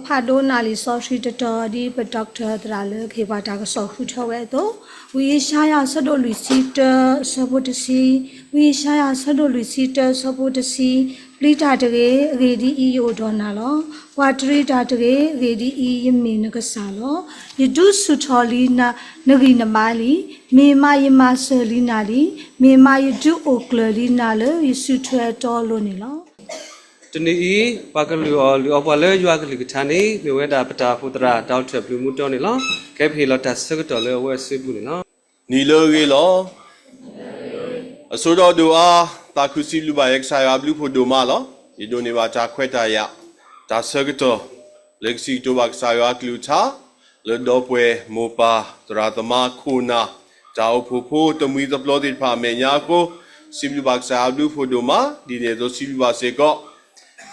พาดูนาลิซอชีตตอดีเป็นด็อกเตอร์ตราเลเขบาตากสอคุทเวโตวิชายาสะดลุซิเตสบุตซีวิชายาสะดลุซิเตสบุตซีปลิตาเตเรเรดีอีโอดอนาลวาตริตาเตเรเรดีอียมินกษาลยดุสุทอลีนานรินมาลีเมมายมาเซลีนาลีเมมายดุโอคลลีนาเลยิสุทเวตอโลนิลตอนนี้ปากลูอปาเลยัวกลิกชานีมีเวดาปตาฟุตราดาวเทปลูมุตอนี่ล่ะแค่พี่เราตัดสกัดเลยเวสิบุนี่ล่ะนี่เลยล่ะสุดาดูตาคุซิลูบายเอ็กซ์ไซอาบลูพูดูมาล่ะยีโดนี่ว่าจากเควตายะตัดสกัดเล็กซิตัวบักไซวากลูชาเลดอปเวโมปาตราตมาคูนาจ้าผู้ตมุยตบลอดิพาเมียโกซิลูบักไซอาบลูพูดูมาดีเนโดซิลูบาเซก็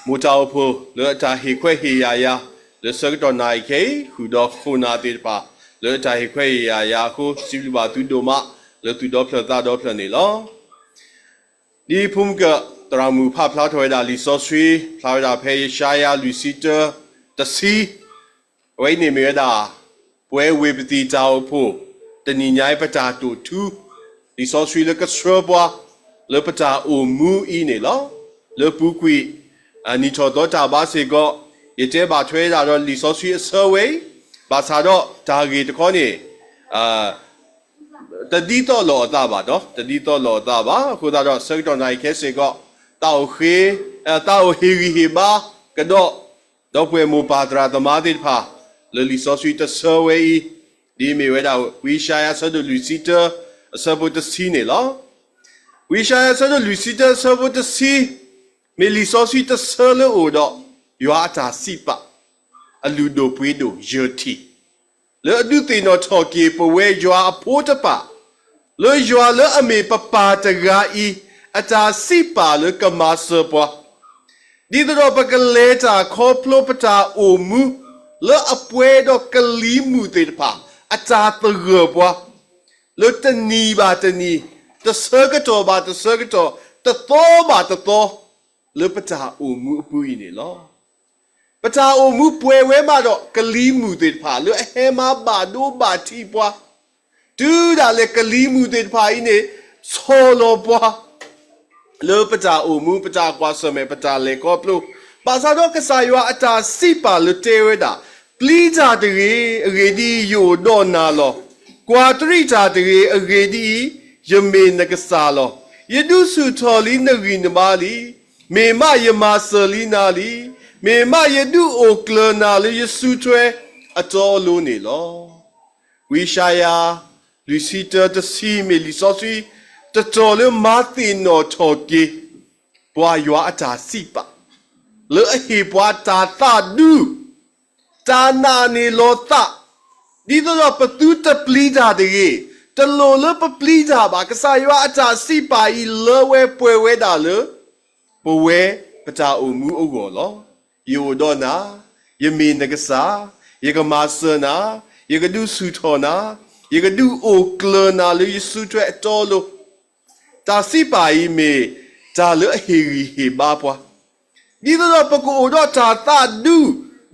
มูเจ้าผู้เลือดจะหิควเฮียยาเลือดสักตอนไหนเคหูดอกคูนาติดปะเลือดจะหิควเฮียยาคูสิบบาทตุดมาเลือดตุดดอกเพลตาดอกเพลนี่ล่ะดีพุ่มก็ตรามูภาพพลาดถอยดาลิซอสวีพลาดดาเพย์ชายาลุซิเตอร์ตัดซีไว้ในเมือดาเวเวปตีเจ้าผู้แต่นี่ย้ายประจาตัวทูลิซอสวีเลือดก็ชัวบัวเลือดประจาโอมูอีนี่ล่ะเลือดปุกุยอันนี้ชอบตัวจ่าบาสิก็ยิ่งเจ็บาช่วยเราลิซอสวีเซอร์เวยบาซาโดจ่ากีตคนนี้แต่ดีต่อหล่อตาบ้าเนาะแต่ดีต่อหล่อตาบ้าคุณตาโดสักตอนไหนแค่สิก็เต่าเฮบ้ากระโดดดอกเวมูปาตราตมาติดพาเลยลิซอสวีจะเซอร์เวยดีมีเวลาวิชาสะดุลุซิเตอร์สะบุตซีนี่ล่ะวิชาสะดุลุซิเตอร์สะบุตซีmais les ensuite seul au dos yo ata sipa aludo puedo jeti le du te no toki po we yo apota pa le yo le ame papa ta ga I ata sipa le kama se po di do pa ka le ta kho plo pata o mu le apwe do kali mu te pa ata ta ge po le tani ba tani ta sergato ba ta sergato ta to ba ta toเลือปตาโอมูปุยนี่ล่ะปตาโอมูป่วยเวมาดอกกะลีมูติดผาเลือเฮมาบาดูบาทีปัวดูดาเลกะลีมูติดผาอีนี่โซโลปัวเลือปตาโอมูปตากว่าสมัยปตาเลก็ปลูบาซาดอกกะสายว่าอาจารย์สิปาเลเตเวดาปลีจาตเรดีอยู่ดอนนาลอกว่าตรีจาตเรดียเมนกษาลอยดูสุทอลีนรินมาลีเมมายมาเซลีนาลีเมมายดูโอคลนาลียสุทเวอตอลูนี่ลอวิชายาลิซิเตอร์ตซีเมลิซอซีตะตอเลมาติโนโทกีปัวยัวอาจาสิปะเลอฮีปัวตาตาดูตานานีโลตาดีตัวปตุตะปลีดาเดตะโลเลปปลีดาบากษายัวอาจาสิปะอีเลเวป่วยเวดาเลปเวปตาโอมูโอโกลยูโดนายมีนกษายกมาเสนายกดูสุทนายกดูโอคลนาลุยสุทเวตอโลตาสิปายเมตาเลเฮริเฮบาปวดีตัวปะกูโอดตาตาดู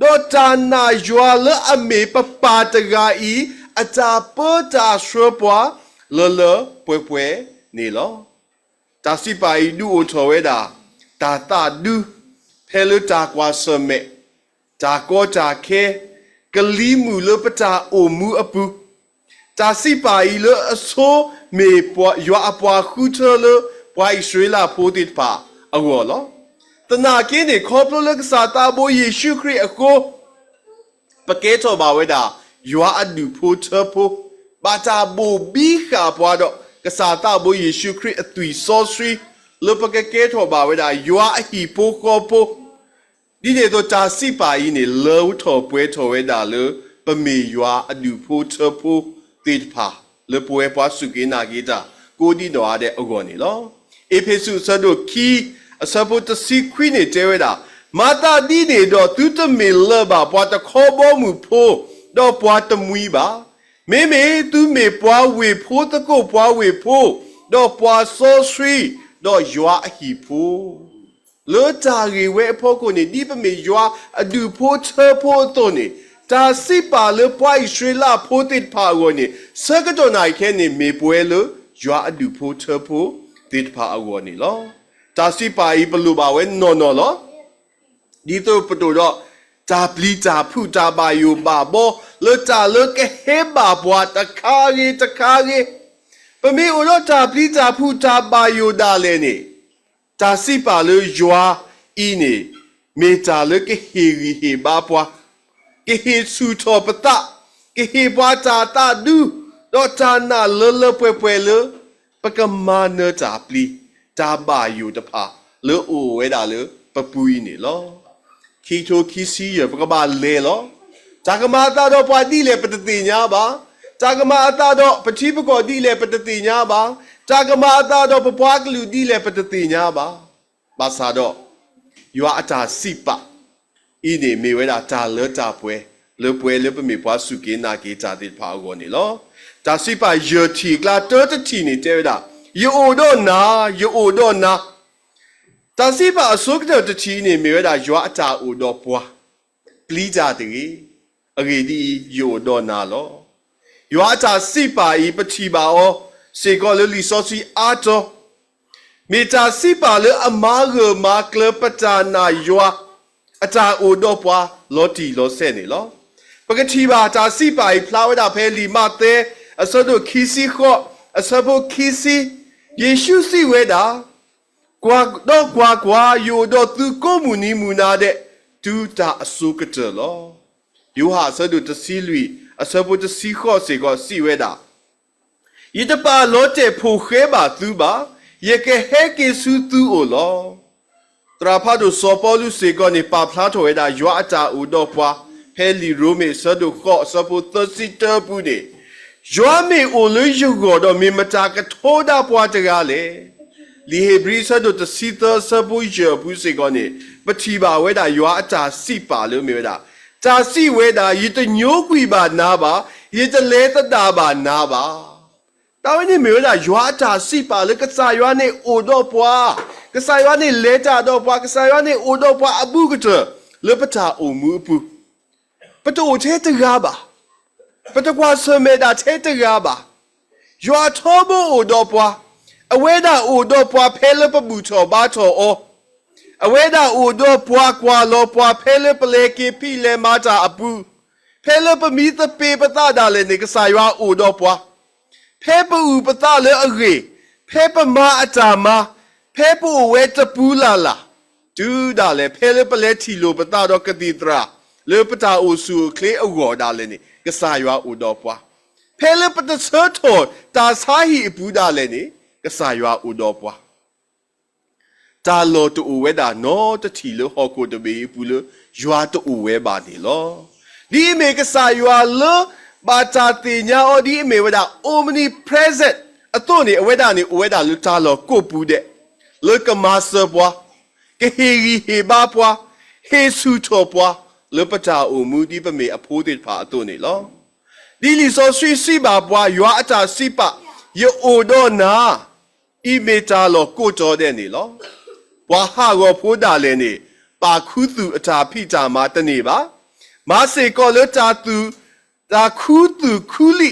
ดตานาจวาเลอเมปปาตกาอีอาจาเปตาชัวปัวเลป่วยนี่ลตาสิปายดูโอทเวดาตาตาดูเพลจากวาสเมจากโกจากเคกลีมูเลปตาโอมูอปูตาสิปายเลอโซเมปวยัวอปวาคูเทเลปวาอิสราเอลโพติปาอวลตนาเกเนคอปโลเลกซาตาโบเยซูคริสต์อโกปะเกโตบาเวดายัวอดูโพเทโพบาตาโบบีคาปวาดกษาตาโบเยซูคริสต์ตุยซอสรีเลปะเกโตบาเวดายัวฮีโปโคโปดีเนโตจาสิปาอีเนเลวโตป่วยโตเวดาเลปะเมยัวอดูโพเทโพติดพาเลป่วยปวาสุกินากีตาโกดีโนอาเดอโกนี่ลอเอเพซุสะโดคีสะโพตสิควิเนเจเวดามาตาดีเนโดตุตเมเลบาปวาตะคอบอมูโพดอปวาตะมุยบา妹都没把为婆的个把为婆，到把烧水到药一婆。了家里为婆个呢，你不没药啊？都婆车婆多呢。ta si pa le pai shwe la photit pha go ni sagato nai khe ni me pwe lo ywa adu pho the pho tit pha go ni lo ta si pa I plu ba we no lo di to pto do ta pli ta phu ta ba yo ba bo le ta le ke he ba bwa ta kha ge pa me o lo ta pli ta phu ta ba yo da le ni ta si pa le ywa I ni me ta le ke he ba bwa ke he su to pata ke he ba ta du do ta na le pwe le pa ka ma ne ta pli ta ba yu ta pha le o we da le pa pui ni lo ki to ki si ye pa ka ba le lo ta ka ma ta do pa di le pa ti nya ba ta ka ma ta do pa chi pa ko di le pa ti nya ba ta ka ma ta do pa pwa ka lu di le pa ti nya ba sa do yu a ta si pa I ne me we da ta le ta pwe le pa me pwa su ke na ke ta ti pha go ni lo ta si pa ye ti kla to ti ni te da ye o do na ta si pa so ke to ti ni me we da ywa ta o do pwa pli ja ti age di yo do na lo ywa ta si pa I pa ti ba o se ko le li so si a to me ta si pa le ama ge ma kle pa ta na ywa ata o do pwa lo ti lo se ni lo pa ke ti ba ta si pa I flower da phe li ma te aso do ki si kho asabo ki si Yeshu si we da kwa yo do tu ko mu ni mu na de tu ta asu ke te lo yu ha sa do te si lui asabo te si kho se ko si we da yi te pa lo te pho khe ba tu ba ye ke he ke su tu o lo tra pha do so po lu se ko ni pa phla tho we da ywa ata u do pwa he li ro me sa do kho asabo te si te pu de Ywa me o le yugo do me mata ka thoda pwa ta ga le li hebri sa do te sita sa bu je bu se ko ni pa thi ba we da ywa ata si pa lo me da ta si we da yi te nyo kwi ba na ba yi te le ta da ba na ba ta we ni me da ywa ata si pa le ka sa ywa ne o do pwa ka sa ywa ne le ta do pwa ka sa ywa ne o do pwa abu ka te le pa ta o mu pu pa to o che ta ga ba But what some made that hate the gaba. You are tobo o dopwa. A weather o dopwa pelepa buto bato o. A weather o dopwa qua lopwa pelepa leke pile mata abu. Pelepa meet the paper tadale nikasaywa o dopwa. Pepper upatale agree. Pepper ma atama. Pepper weta pulala. Do dale pelepa leti lopatado cathedra. Lepata o su clear a word daleni. Ka sa ywa o do pwa phele pa ta so tho ta sa hi bu da le ni ka sa ywa o do pwa ta lo to o we da no ta thi lo ho ko to be bu lo ywa to o we ba ni lo di me ka sa ywa lo ba ta ti nya o di me we da omnipresent a to ni o we da lo ta lo ko bu de lo ka ma so pwa ke he ba pwa he su tho pwa le pata o mu di pa me a pho de pha to ni lo di li so swi si ba bwa ywa ata si pa ye o do na I me ta lo ko to de ni lo bwa ha go pho da le ni pa khu tu ata phi ta ma ta ni ba ma se ko le ta tu ta khu tu khu li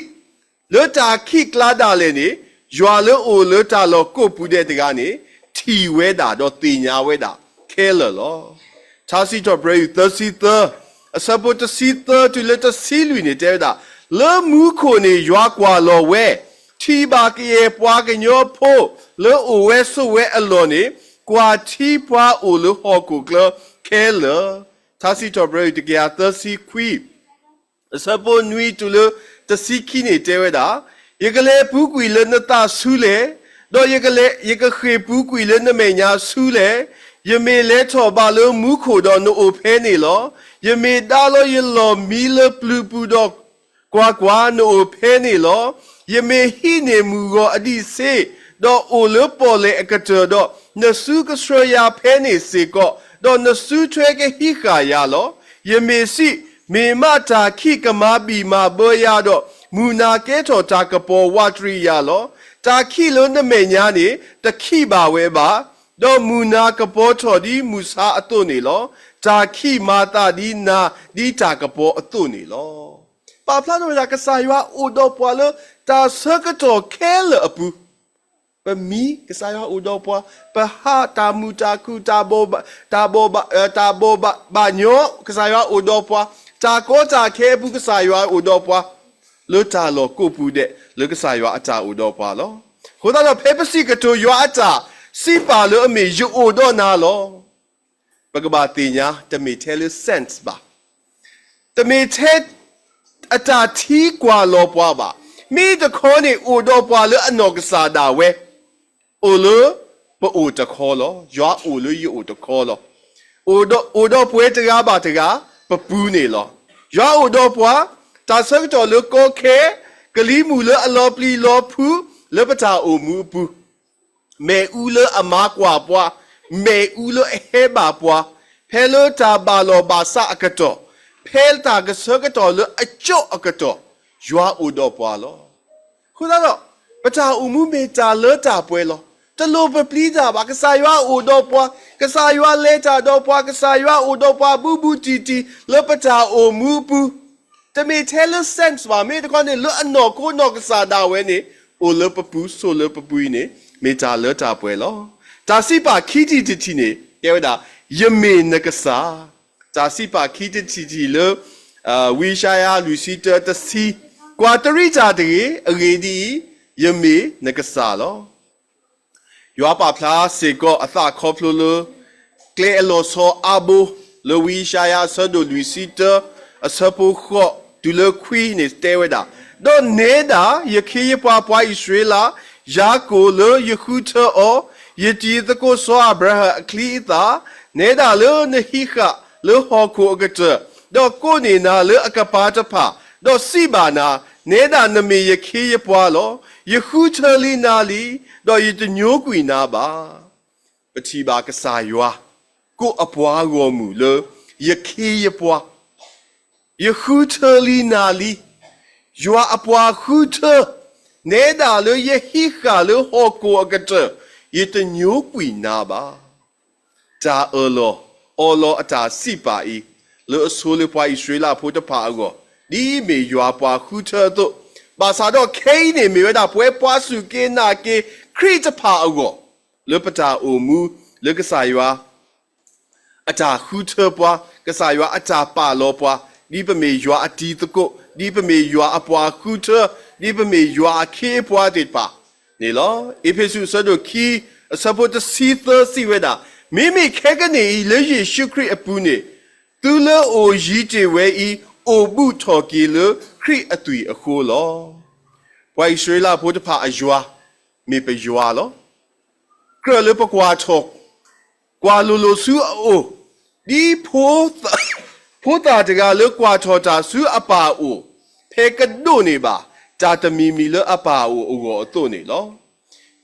le ta khi kla da le ni ywa le o le ta lo ko pu de de ga ni thi we da do ti nya we da khe le lo Tasi to pray thirty the a support to see to let us see you in da le mu ko ni ywa kwa lo we thi ba ke pwa ke nyo pho le o we so we alo ni kwa thi pwa o le ho ko klo ke le Tasi to pray to get thirty qui a support nui to le to see ki ni te we da ye ke le pu kwi le na ta su le do ye ke khe pu kwi le na me nya su le Ye me le to ba lo mu ko do no o phe ni lo ye me da lo ye lo mi le plu pu do kwa no o phe ni lo ye me hi ne mu go adi se do o le po le a ka to do na su ka sro ya phe ni se ko do na su thwe ke hi ka ya lo ye me si မေမတာခိကမဘီမာဘောရတော့မူနာကဲထော်တာကပေါ်ဝတ်ရီယာလောတာခိလုံးနမေညာနေတခိပါဝဲပါတော့မူနာကပေါ်ထော်ဒီမူစာအတုနေလောတာခိမာတာဒီနာဒီတာကပေါ်အတုနေလောပါဖလာတော့ကစားရွာအိုတော့ပွာလတာဆကတော်ခဲလအပူပမီကစားရွာအိုတော့ပွာပဟာတာမူတာကူတာဘောဘာညောကစားရွာအိုတော့ပွာတာကောတာခဲဘူးကစားရွာအိုတော့ပွာလွတ်တာလောကိုပူတဲ့လွတ်ကစားရွာအတာအိုတော့ပွာလောခိုးတော့ဖေပစီကတိုရွာအတာစီပါလို့အမေယူအိုတော့နာလောပကဘာတင်ညာတမီထဲလစန့်ပါတမီထဲအတာထီကွာလောပွားပါမိတခေါနေအိုတော့ပွာလို့အနော်ကစားတာဝဲအိုလို့ပိုတခေါ်လောရွာအိုလို့ယူတခေါ်လောအိုတော့ပွဲတကားပါတကားပပူးနေလောရွာအိုတော့ပွားတာဆက်တော်လို့ကိုခဲကလီမူလို့အလောပလီလောဖူးလပတာအိုမူပူမေဦးလို့အမားကွာပွားမေဦးလို့အဟဲပါပွားဖဲလို့တာဘာလောဘာစာအကတော်ဖဲတာကဆကတော်လို့အကျော့အကတော်ရွာအိုတော့ပွားလောခုတော့ပတာအိုမူမေတာလောတာပွဲလောတလို့ပပလီတာပါကစားရွာအိုတော့ပွားကစားရွာလဲတာတော့ပွားကစားရွာအိုတော့ပွားဘူးတီလပတာအိုမူပူတမေထဲလစန့်ပါမေတကောနေလောအနော်ကိုနော်ကစားတာဝဲနေအိုလပပူဆိုလပပူနေမေတာလောတာပွဲလောဒါစီပါခီတီတီနေကဲဝဒါယမေနကစားဒါစီပါခီတီလောဝီရှာယာလူစီတတစီကွာတရီကြတဲ့အေဒီယမေနကစားလောရွာပါဖလားစေကောအသခေါဖလိုလကလေအလောဆောအဘူလဝီရှာယာဆဒိုလူစီတအစပူခောဒူလခွီနေတဲဝဒါတော့နေတာယခေယပွားပွားဣသရေလယာကိုလယခုထောယတီတကိုဆွာဘရအခလီတာနေတာလနဟိခလဟောကိုကတတော့ကိုနေနာလအကပါတဖတော့စီဘာနာနေတာနမေယခေယပွားလောယခုချလီနာလီတော့ယတညိုကွီနာပါပတိပါကစားရွာကိုအပွားကိုမူလယခေယပွားယခုချလီနာလီယွာအပွားခုထနေတာလယဟိခါလဟောကိုအကတယတညိုကွီနာပါတာအလောအတာစီပါဤလောအဆိုးလပွားဣသရေလဖို့တပါအောဒီမေယွာပွားခုထတော့ဘာသာတော့ခိနေမေဝဒပွဲပွားစုကေနာကေခရစ်တပါအောလပတာအိုမူလကဆာယွာအတာခုထပွားကဆာယွာအတာပါလောပွားဒီပမေယွာအတီတကုဒီပမေယွာအပွားခုထဒီပမေယွာခေပွားတိပါနေလောအေဖေဆုဆဒိုခီအစပုတ်စီသစီဝဒမိခဲကနေလေယေရှုခရစ်အပူနေသူလောအိုရီတေဝဲဤအိုဘူးထော်ကီလခရစ်အသွေအခုလောဝိုင်ဆွေလာဘုဒ္ဓဖာအယွာမေပယွာလောကရလပကွာထောက်ကွာလူလူစုအိုဒီဖိုးတာတကလကွာထော်တာစုအပါအိုဖေကဒိုနေပါတာတမီမီလအပါအိုအောအတုနေလော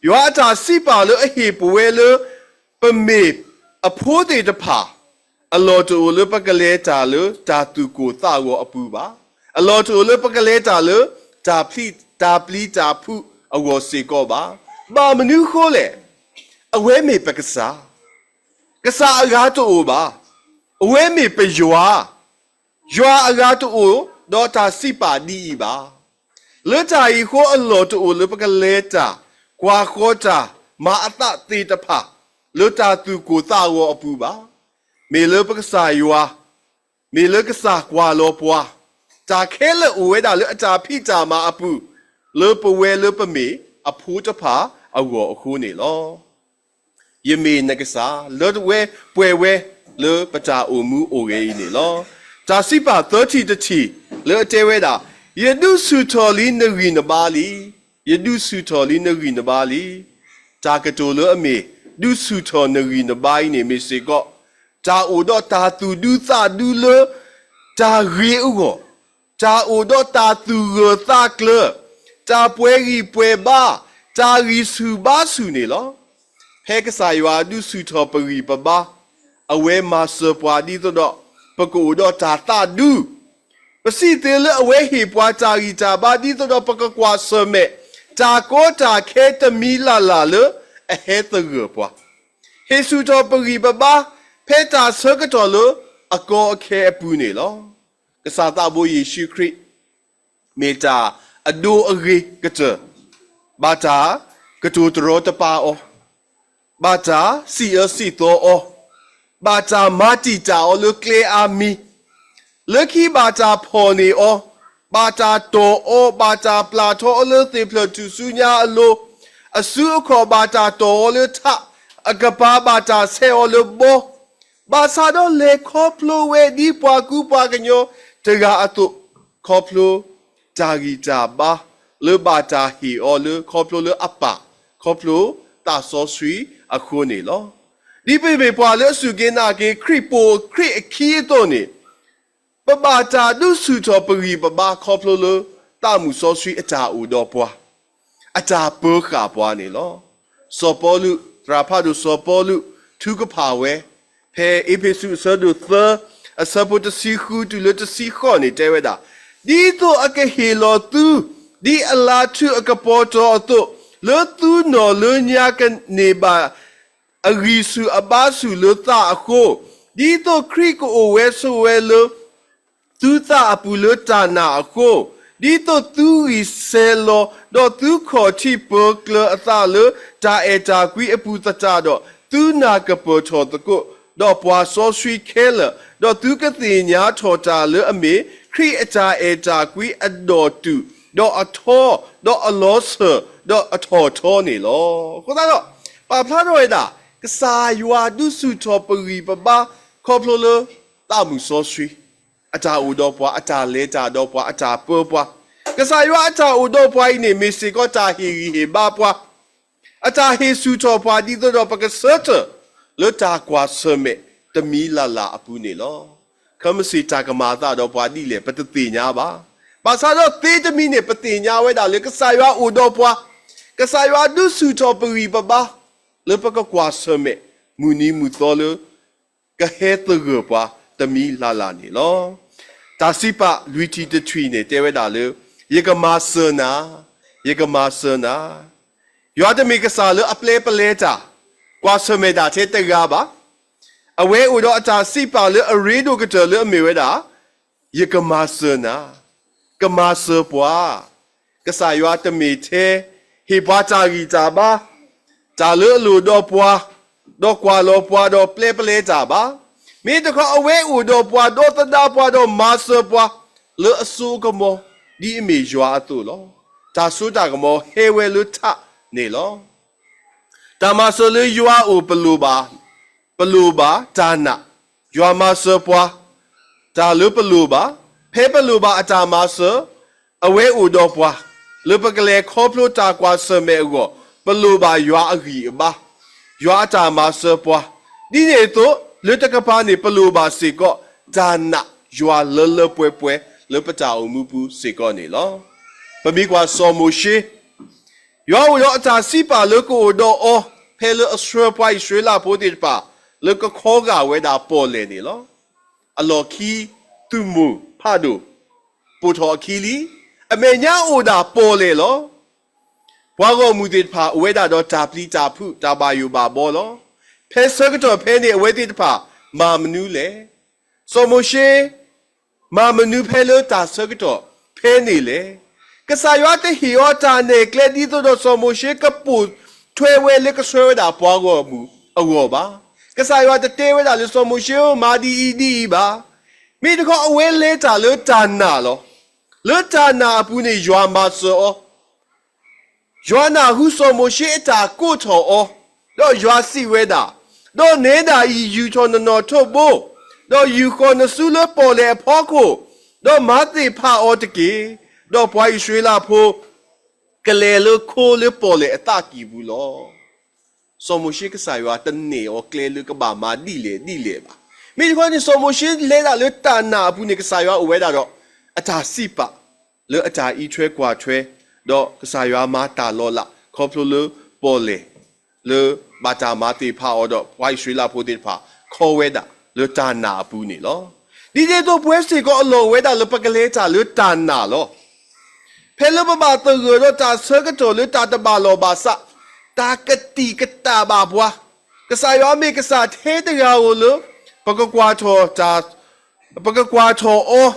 ယွာတာစီပါလအဟေပွဲလပမေအဖိုးတေတဖာအလောတူလပကလေတာလတာတူကိုသာဝအပူပါအလောတူလပကလေတာလတာပလီတာဖုအဝစေကောပါဘာမနုခိုးလေအဝဲမေပကစားကစားအကားတူပါအဝဲမေပယွာအကားတူဒေါ်တာစီပါဒီပါလေတာဤခိုးအလောတူလပကလေတာကွာခေါ်တာမာအတတေတဖာလေတာတူကိုသာဝအပူပါမေလပကစားယွာမေလကစားကွာလောပွားတာခဲလအဝဲတာလေအတာဖိတာမာအပူလေပဝဲလေပမေအဖူးတဖာအောအခုနေလောယမေနကစားလေဝဲပွဲဝဲလေပတာအိုမူအိုရေနေလောတာစီပါ30တချီလေတဲဝဲတာယဒုစုတော်လီနဂီနဘာလီယဒုစုတော်လီနဂီနဘာလီတာကတိုလေအမေဒုစုတော်နဂီနဘိုင်းနေမေစေကောတာအိုတော့တာသူဒုသဒုလေတာရေဥကိုတာအိုတော့တာသူရသကလတာပွဲကြီးပွဲပါတာရီစုပါစုနေလောဖဲကစားရွာဒုစုတော်ပရီပပါအဝဲမဆပွားဒီတော့ပကိုတော့တာတာဒု สิเตลเอาไว้หีบว่าจารีจาบาดีตัวปกกว่าเสมจาก็จาเคตมีลาลาเลยเฮตเกือบว่าเฮสุจอปรีบบ้าเพจาเสกจอเลยก็เคปูนี่หรอกษัตริย์บุยชิคริเมจาอดูอรีก็เจอบาจากระจูตรอตปาอบาจาสีตัวบาจามาจิจาเลเคลอามีเลคีบาจาพอนีบาจาโตบาจาปลาโตเลเตเพลจูสุญาโลอสุขอบาจาโตเลทะอกปาบาจาเซโอเลโบบาซาโดเลคอพโลเวดีปวากูปวากันโยเจกาอตุคอพโลจารีจาบาเลบาจาฮีเลคอพโลเลอปะคอพโลตาโซสุยอคูนี่ลอဒီပေပေပွာလဲစုကင်းနာကေခရစ်ပိုခရစ်အခီတော့နေပပတာဒုစုချောပရီပပခေါပလိုလတာမှုစောဆွေအတာဦးတော့ပွာအတာပိုးခါပွာနေလောစောပေါ်လူတရာဖတ်တို့စောပေါ်လူသူကပါဝဲဖဲအေဖေစုစောတို့သအစပုတစီခုတူလတစီခေါနေတဲ့ဝဲတာဒီတော့အကဟေလောသူဒီအလာသူအကပေါ်တော်တော့လောသူနော်လညာကနေပါအဂီစုအဘာစုလတာအခုဒီတော့ခရစ်ကိုဝဲဆိုဝဲလို့သူတာအပူလတာနာအခုဒီတော့သူဤဆဲလောတော့သူခေါ်ချိပကလအသာလတာအတာကွီအပူတတာတော့သူနာကပေါ်ချောတကုတော့ပွာဆောဆွီခဲလတော့သူကတိညာထော်တာလအမေခရစ်အတာအတာကွီအတော်တူတော့အထောတော့အလောဆတော့အထော်ထောနေလောကိုသားတော့ပါဖလာတော့ရတာကစားယွာဒုစုချောပရီပပခေါပလိုလတာမှုစောဆွီအတာဦးတော့ပွားအတာလဲတာတော့ပွားအတာပေါ်ပွားကစားယွာအတာဦးတော့ပွားနေမီစီကောတာဟီဟီဘာပွားအတာဟီစုချောပွားဒီတော့ပကဆတ်လတာကွာဆမေတမီလာလာအပူနေလောခမစီတာကမာတာတော့ပွားဒီလေပတတိညာပါပါစားတော့တေးတမီနေပတိညာဝဲတာလေကစားယွာဦးတော့ပွားကစားယွာဒုစုချောပရီပပle paka kwa some muni mutolo ka het ge pa tami la la ni lo ta sipa luiti de twi ne te we da le ye ka ma sana yo de me ka sa le aple ple ta kwa some da te te ga ba awe u do ata sipa le are do ka te le me we da ye ka ma sana ka ma so pwa ka sa yo te me te he ba ta gi ta baจาเลือลูดอปัวดอกว่าลอปัวดอเปลเปลจ่าบ้ามีแต่เขาเอาไว้อูดอปัวดอตดาปัวดอมาเซปัวเลือสู้กโมดีมีจวาตุลอจาสู้จากโมเฮเวลุทะนี่ลอตามาเซลือยัวอูปลูบาจานะยัวมาเซปัวจาลือปลูบาเพปลูบาอาจามาเซเอาไว้อูดอปัวลือปกเลคอพลูจากว่าเซเมโกปลูบายว่าอกีบายว่าจามาเสปัวดีเนี่ยตัวเลือดกระพานี่ปลูบาสิก็จานะยัวเลป่วยเลือดประจาอุมุปุสิก็นี่ล้อปะมีกว่าสอมูชียัวจาสิปาเลือก็อุดอเพลอสเตรปายสวยลาโพดิปาเลือก็ข้อกาเวดาโปเลนี่ล้ออลอคีตุมูพาดูปุถอคีลีอเมญาอุดาโปเลล้อဘွားကောမူတိတဖာအဝဲတာတော့ဂျာပလီဂျာဖုဂျာဘာယူဘာဘောလောဖဲဆကတော့ဖဲနေအဝဲတိတဖာမာမနူးလေစောမိုရှေမာမနူးဖဲလို့တာဆကတော့ဖဲနေလေကစားရွာတဲ့ဟီယောတာနေကလက်ဒီတော့စောမိုရှေကပူထွဲဝဲလေကဆွဲဝဲတာဘွားကောမူအဝေါ်ပါကစားရွာတဲ့တဲဝဲတာလေစောမိုရှေမာဒီအီဒီပါမိတခေါအဝဲလဲတာလို့တာနာလောလို့တာနာအပူနေရွာမှာစောယောနာဟုဆိုမိုရှေတာကိုထောတော့ယွာစီဝဲတာတော့နေတာဤယူချောနော်ထုတ်ဖို့တော့ယူခေါ်နဆူလပေါ်လေဖောကိုတော့မသိဖာအောတကေတော့ပွားရွှေလာဖို့ကလေးလခိုးလေပေါ်လေအတကီဘူးလောဆိုမိုရှေကစားရွာတနေအောကလေးလကဘာမာဒီလေပါမိခွန်းဆိုမိုရှေလဲတာလေတာနာဘူးနေကစားရွာဝဲတာတော့အတာစီပါလေအတာဤချွဲကွာချွဲတော့ကစားရွာမာတာလောလာခေါပလိုလပေါ်လေလေဘာတာမာတီဖာအော်တော့ဝိုင်ရွှေလာဖို့တိဖာခေါ်ဝဲတာလေတာနာဘူးနေလောဒီ ဒီတဲ့တော့ပွဲစီကအလောဝဲတာလပကလေးချာလို့တန်နာလောဖဲလဘဘာတူရောတာဆကတော်လို့တာတဘာလောဘာစတာကတိကတာဘာဘွားကစားရောမေကစားသေးတရားကိုလို့ပကကွာချောတာပကကွာချောအော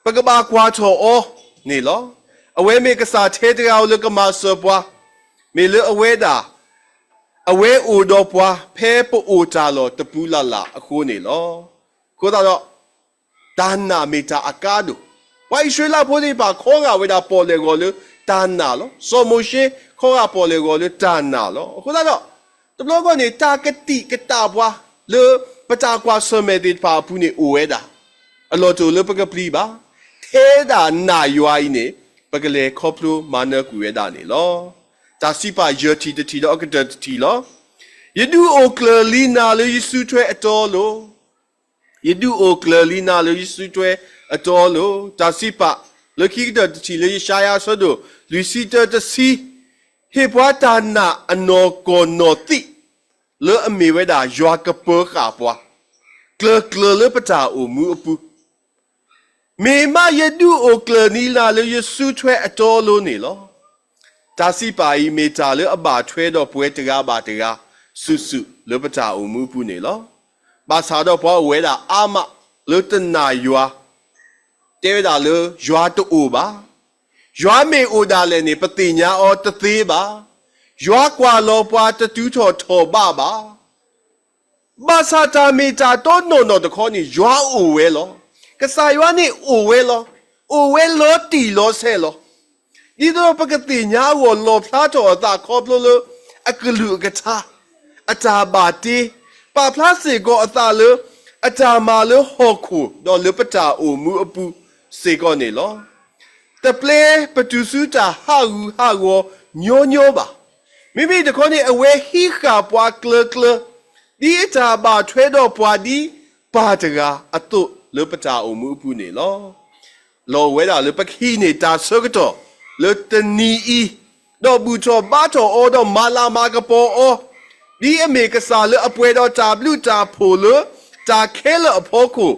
ပကဘာကွာချောအောနေလောအဝဲမေကစားသေးတရားကိုလို့ကမဆောဘွားမေလို့အဝဲတာအဝဲအိုတော့ဘွားဖဲပို့တာလောတပူလာလာအခုနေလောကိုတော့ဒါနာမေတာအကားတို့ဝိုင်ရွှေလာဖို့ဒီပါခေါငါဝေတာပေါ်လေကိုလို့ဒါနာလောစောမိုရှင်ခေါငါပေါ်လေကိုလို့ဒါနာလောအခုတော့တဘလောကနေတာကတိကတာဘွားလေပတာကွာဆမေဒီပါပူနေအိုဝဲတာအလောတူလပကပလီပါထဲတာနာယွားင်းနေပကလေခေါပလိုမာနကူဝဲတာနေလောဒါစီပါယတီတတီတော့အကတတီလောယဒူအိုကလလီနာလေယေစုထွဲအတော်လို့ယေဒူအိုကလလီနာလေယေစုထွဲအတော်လို့ဒါစီပါလခိတတတီလေရှာယာဆိုတော့လူစီတတစီဟေဘွားတာနာအနောကိုနိုတိလေအမေဝဲတာယွာကပေါ်ခါပွားကလကလလေပတာအိုမူအပူမေမယေဒူအိုကလနီလာလေယေစုထွဲအတော်လို့နေလောဒါစီပါဤမေတာလေအဘာထွဲတော့ပွဲတကားပါတကားစုစုလေပတာအိုမူပူနေလောဘာသာတော့ဘွားဝဲတာအာမလေတနာယွာတဲတာလေယွာတူပါယွာမေအိုဒါလည်းနေပတိညာအောတသေးပါယွာကွာလောပွားတတူးထော်ထော်ပါဘာသာတာမေတာတော့နော်တခေါနေယွာအိုဝဲလောကစားယွာနေအိုဝဲလောအိုဝဲလောတီလောဆဲလောဒီတော့ပကတိညာဝလောဖလာတော်တာခေါပလို့အကလူကတာအတာပါတီပါဖလာစေကိုအတာလေအတာမာလေဟောခုတော့လေပတာအိုမူအပူစေကောနေလောတပလေပတူစုတာဟာဂူဟာဂောညိုညိုပါမိမိတခေါနေအဝဲဟိခါပွားကလကလဒီအတာပါထွဲတော့ပွားဒီပါတကအတုလေပတာအိုမူအပူနေလောလောဝဲတာလေပခိနေတာဆကတော့လေတနီဤတော့ဘူးချောဘာချောအောတော့မာလာမာကပေါ်အောဒီအမေကစားလေအပွဲတော့တာဘလူတာဖိုလေတာခဲလေအဖို့ကို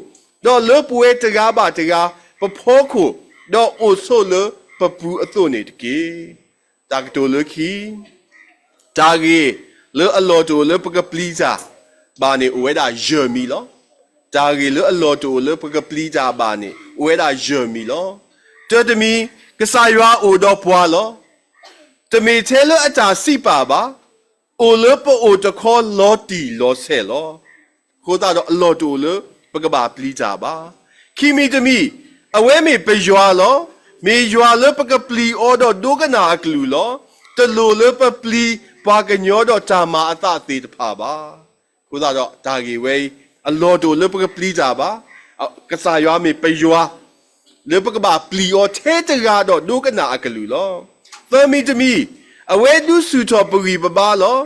တော့လေပွဲတကားပါတကားပဖို့ကိုတော့အိုဆိုလေပပူအသွနေတကေတာကတိုလေခီတာကြီးလေအလော်တိုလေပကပလီစာဘာနေဝဲတာဂျမီလောတာကြီးလေအလော်တိုလေပကပလီစာဘာနေဝဲတာဂျမီလောတတမီကစားရွာအိုတော့ပွားလောတမေသေးလေအတာစီပါပါအိုလေပိုအိုတခေါ်လော်တီလော်ဆဲလောခိုးတာတော့အလော်တိုလေပကဘာပလီစာပါခီမီတမီအဝဲမေပယွာလောမေယွာလေပကပလီအော်တော့ဒုကနာအကလူလောတလူလေပပလီပါကညောတော့တာမာအသသေးတဖာပါခိုးတာတော့ဒါကြီးဝဲအလော်တိုလေပကပလီစာပါကစားရွာမေပယွာလေပကဘာပလီအော်ထဲတကားတော့ဒုကနာအကလူလောသမီတမီအဝဲဒုစုတော်ပဂီပပါလော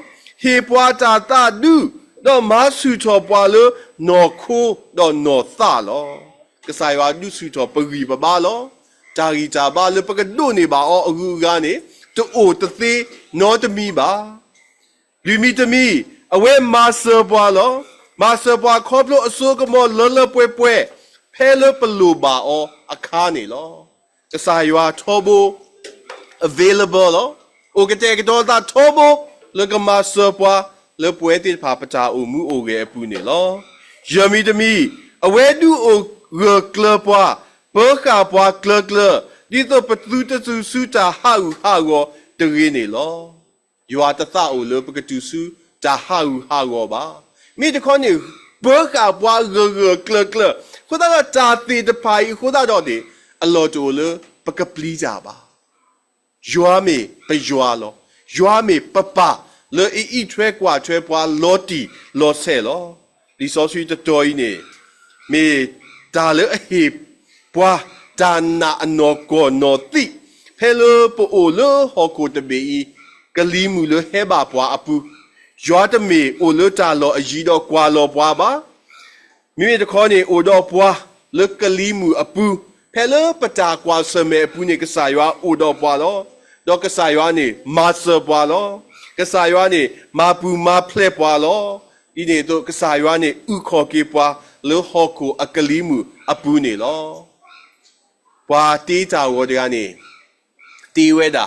ဟေပွားတာတာဒုတော့မစုတော်ပွားလို့နော်ခိုးတော့နော်သလောကစားရွာဒုစုတော်ပဂီပပါလောတာဂီတာပါလေပကဒုနေပါအောအခုကနေတူတသေးနော်တမီပါလူမီတမီအဝဲမာဆာပွားလောမာဆာပွားခေါပလို့အစိုးကမောလလပွဲပွဲဖဲလပလူပါအောအခါနေလောကစားရွာထောဘ available လောโอเคတဲ့ကတော့တာထောဘလကမာဆာပွားလေပွဲတိဖာပတာအိုမူအိုရဲ့အပူနေလောယမီတမီအဝဲဒူအိုဂကလပွားဘောခါပွားကလကလဒီတော့ပတူတဆူဆူတာဟာူဟာကိုတရင်းနေလောယွာတသအိုလေပကတူဆူတာဟာူဟာကိုပါမိတခေါနေဘောခါပွားဂကလကလခိုးတာတာတီတဖိုင်ခိုးတာတော့ဒီအလော်တိုလေပကပလီကြပါယွာမေပယွာလောယွာမေပပလေအီထွဲကွာထွဲပွားလော်တီလော်ဆဲလောဒီစောဆွေတတော်ကြီးနေမေဒါလေအဟေပွားဒါနာအနောကိုနော်တိဖဲလိုပိုအိုလိုဟောကိုတဘေဤကလီမူလိုဟဲဘာပွားအပူယွာတမေအိုလိုတာလောအကြီးတော့ကွာလောပွားပါမိမိတခေါနေအိုတော့ပွားလကလီမူအပူဖဲလိုပတာကွာစမေအပူနေကစားရွာအိုတော့ပွားလောတော့ကစားရွာနေမာဆာပွားလောကစားရွာနေမာပူမာဖလက်ပွားလော ဒီနေတော့ကစားရွာနေဥခေါ်ကေပွားလောဟောကိုအကလီမှုအပူနေလောပွာတေးကြဝတကနေတီဝဲတာ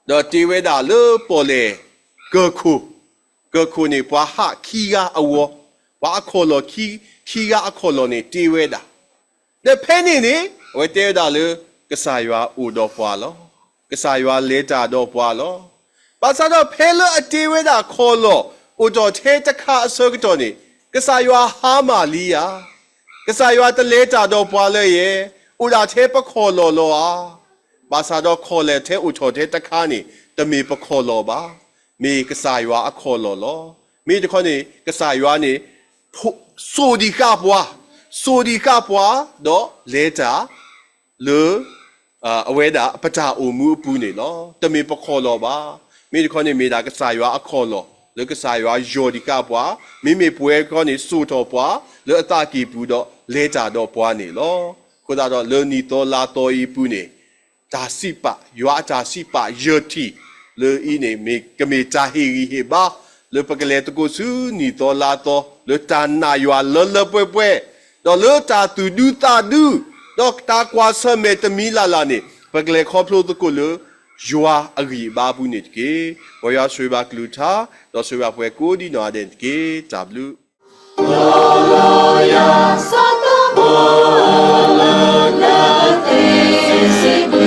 တော့တီဝဲတာလောပေါ်လေကခုနေပွားဟာခီကအဝပွားခေါ်လို့ခီကအခေါ်လို့နေတီဝဲတာတဲ့ဖဲနေနေဝဲတဲတာလေကစားရွာဦးတော့ပွားလောကစားရွာလေတာတော့ပွားလောဘာသာတော့ဖဲလို့အတီဝဲတာခေါ်လို့ဦးတော့ထဲတခါအစောကတော့နေကစားရွာဟာမာလီယာကစားရွာတလေတာတော့ပွားလေရဲ့ဦးလာထဲပခေါ်လို့လောအာဘာသာတော့ခေါ်လေထဲဦးတော်ထဲတခါနေတမီပခေါ်လို့ပါမေကစားရွာအခေါ်လို့လောမေတခေါ်နေကစားရွာနေဆိုဒီကပွားတော့လေတာလေအဝဲတာပတာအုံမှုပူနေလောတမီပခေါ်လို့ပါမေတခေါ်နေမေတာကစားရွာအခေါ်လို့လေကစားရွာဂျော်ဒီကပွားမိမိပွဲခေါ်နေစူတော်ပွားလေအတာကီပူတော့လေတာတော့ပွားနေလောကိုဒါတော့လေနီတော်လာတော်ဤပူနေဒါစီပရွာဒါစီပယတိလေဤနေမေကမေတာဟီဟေဘာလေပကလေတကိုစုနီတော်လာတော်လေတာနာရွာလေပွဲတော့လေတာတူဒူတာဒူတော့တာကွာဆမေတမီလာနေပကလေခေါပလို့တကိုလေJoa agi babu nitke, boya suiba kluta, do suiba pue kodi no adentke, tablu. Ya sata bola la te